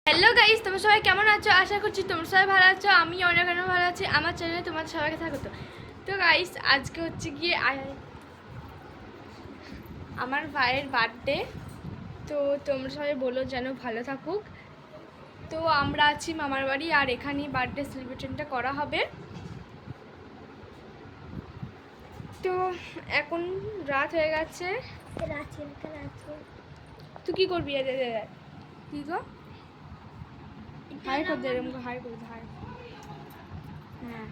Hello guys, তোমরা সবাই কেমন আছো? আশা করছি তোমরা সবাই ভালো আছো। আমি অনেক ভালো আছি। আমার চ্যানেলে তোমাদের সবাইকে স্বাগত। তো গাইস, আজকে হচ্ছে গিয়ে আমার ভাইয়ের বার্থডে। তো তোমরা সবাই বলো যেন ভালো থাকুক। তো আমরা আছি মামার বাড়ি, আর এখানেই বার্থডে সেলিব্রেশনটা করা হবে। তো এখন রাত হয়ে গেছে। তুই কি করবি? কি গো? হাই করে দে, হাই করে দে, হাই। হ্যাঁ,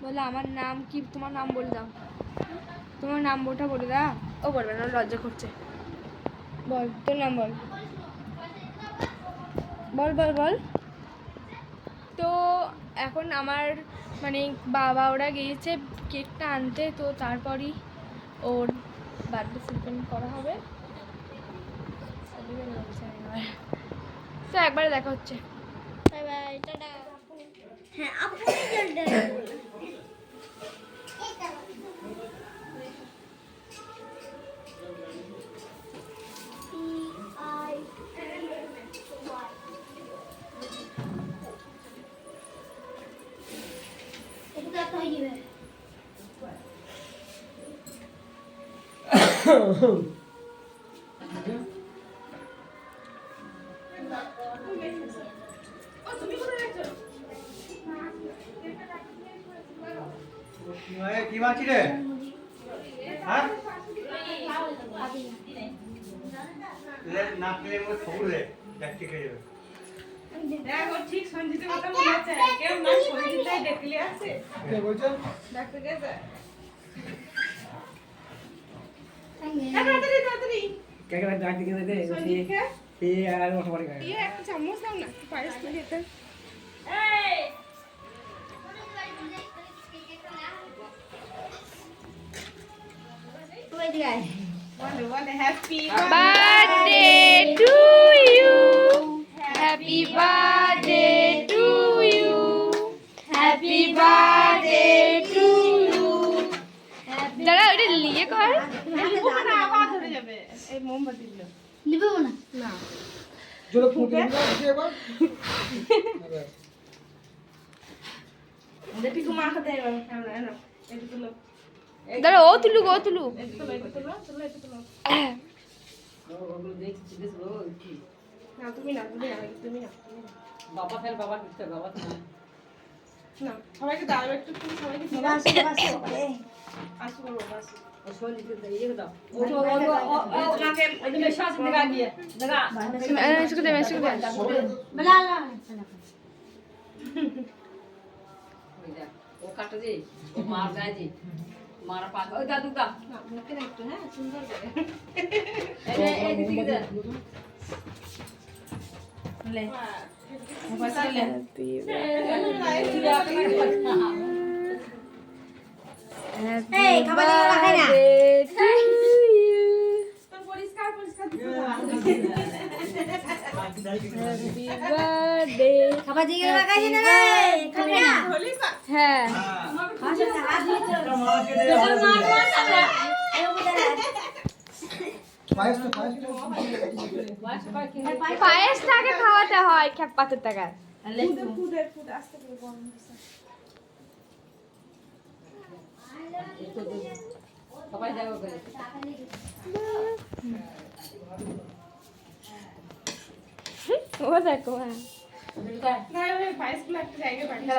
বলে আমার নাম কি? তোমার নাম বলে দাও। তোমার নাম ওটা বলে দাও। ও বলবে না, লজ্জা করছে। বল তোর নাম বল, বল বল বল। তো এখন আমার মানে বাবা ওরা গিয়েছে কেকটা আনতে, তো তারপরই ওর বার্থডে সেলিব্রেট করা হবে। তো একবারে দেখা হচ্ছে। Bye bye, tata. হ্যাঁ, আপনি কি মাছি রে? হ্যাঁ? না খেলে আমার খবর রে, ডাক্তার খেয়ে যাবে। দেখো ঠিক সঞ্জিতের কথা মনে আছে, কেউ না সঞ্জিতাই দেখলে আছে। কে বলছো? ডাক্তার গেছে। তাড়াতাড়ি তাড়াতাড়ি কেকটা ডাক্তার খেয়ে দে। সঞ্জিতকে এই আর ওটা পরে খাই। দিয়ে একটা চামচ দাও না, একটু পায়েস তুলে দিতে। বলে বলে happy Birthday to you. Happy birthday to you. Happy birthday to you. দাঁড়া, ওটা লিয়ে কর। না আবার ধরে যাবে। এই মোমবাতি দিল নিবো না। না জোরে ফুটে দিও এবার। দেখি তোমার হাতে এবার আমরা না একটু তুলো। দাঁড়া, ও তুলুক, ও তুলুক। একটু তুলো, একটু তুলো, তুলো একটু তুলো। না তুমি না, তুমি না, তুমি না। বাবা ফেল বাবা কিচ্ছে বাবা না সবাইকে দাও একটু, তুমি সবাইকে দিও। আসো বাবা আসো। ও শোন দিতে ইয়ে দাও ও তোমাকে ওই যে শ্বাস দিগা দিয়ে দাদা এসে দে, এসে দে। বলা না। ওই দেখ ও কাটে দে ও মার যায় যে মারা পা ওই দাদু দা না মুখে একটু, হ্যাঁ সুন্দর করে। এই দিকে দে লে পয়সা লে। এই খাবার দাবার রাখাই না। তো পরিষ্কার পরিষ্কার দিতে Happy birthday. খাবার দিয়ে রাখাই না রে। খাবি না? হলিস না হ্যাঁ, হাসে হাত দিয়ে তো। মাকে দে। পায়েস তো পায়েস তো। পায়েসটা আগে খাওয়াতে হয় পাতের টাকা। ফুড আস্তে করে গরম দিছে। সবাই যাবে করে ও দেখো, হ্যাঁ। না ওই পায়েসগুলো একটা জায়গায় পাঠিয়ে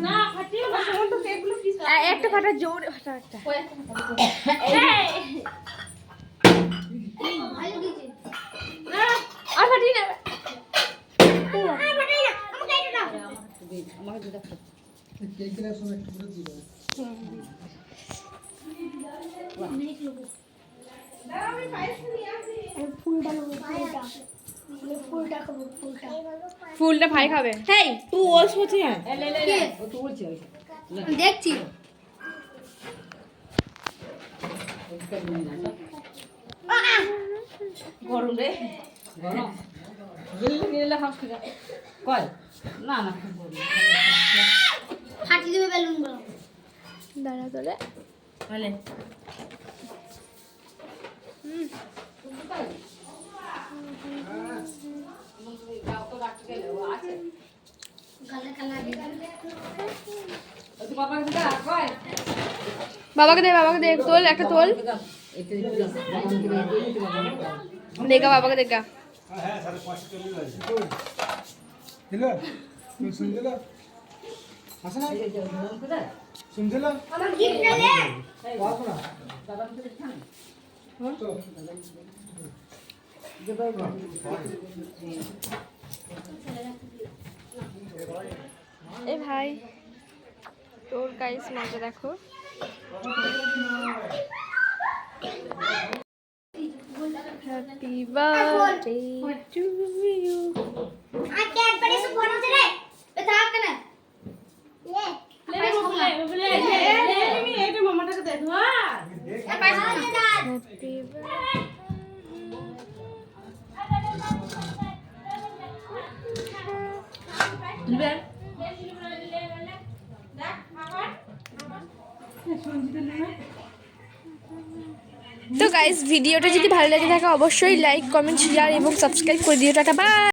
না ফাটিও না, সমস্ত কেকগুলো পিস একটা ফাটা, জোরে ফাটা একটা। আলু দিছি। আর ফাটি না। আমাকে দিদা কেকের সময় একটু করে দিও। আমি পায়েস নিয়ে আসি। ফুলটা নেবো, ফুলটা। ফুলটা খাবো, ফুলটা। ফুলটা ভাই খাবে। হেই তুই ওর সাথে আয়। লে লে লে ও তো বলছি ওই দেখছি। গরম রে গরম নিলে হাউস করে কয় না না ফাটি দেবে বেলুনগুলো। দাঁড়া তোলে। বলে তো বাবাকে দিদা কয় বাবাকে দে তোল একটা তোল দেখা বাবাকে দেখা হ্যাঁ 540 আছে দিল তুমি শুনছিল আসে না শুনছিল আমার গিফট নে বাপ না তো এ ভাই তোর গাইস মজা দেখো হ্যাপি বার্থডে টু ইউ आ कैडबरी से फोन से रे बता कने ले লে বলে তুমি এইটা মামাটাকে দে ধোয়া হ্যাপি দিবে তো গাইস ভিডিওটা যদি ভালো লাগে থাকে অবশ্যই লাইক কমেন্ট শেয়ার এবং সাবস্ক্রাইব করে দিও টাটা বাই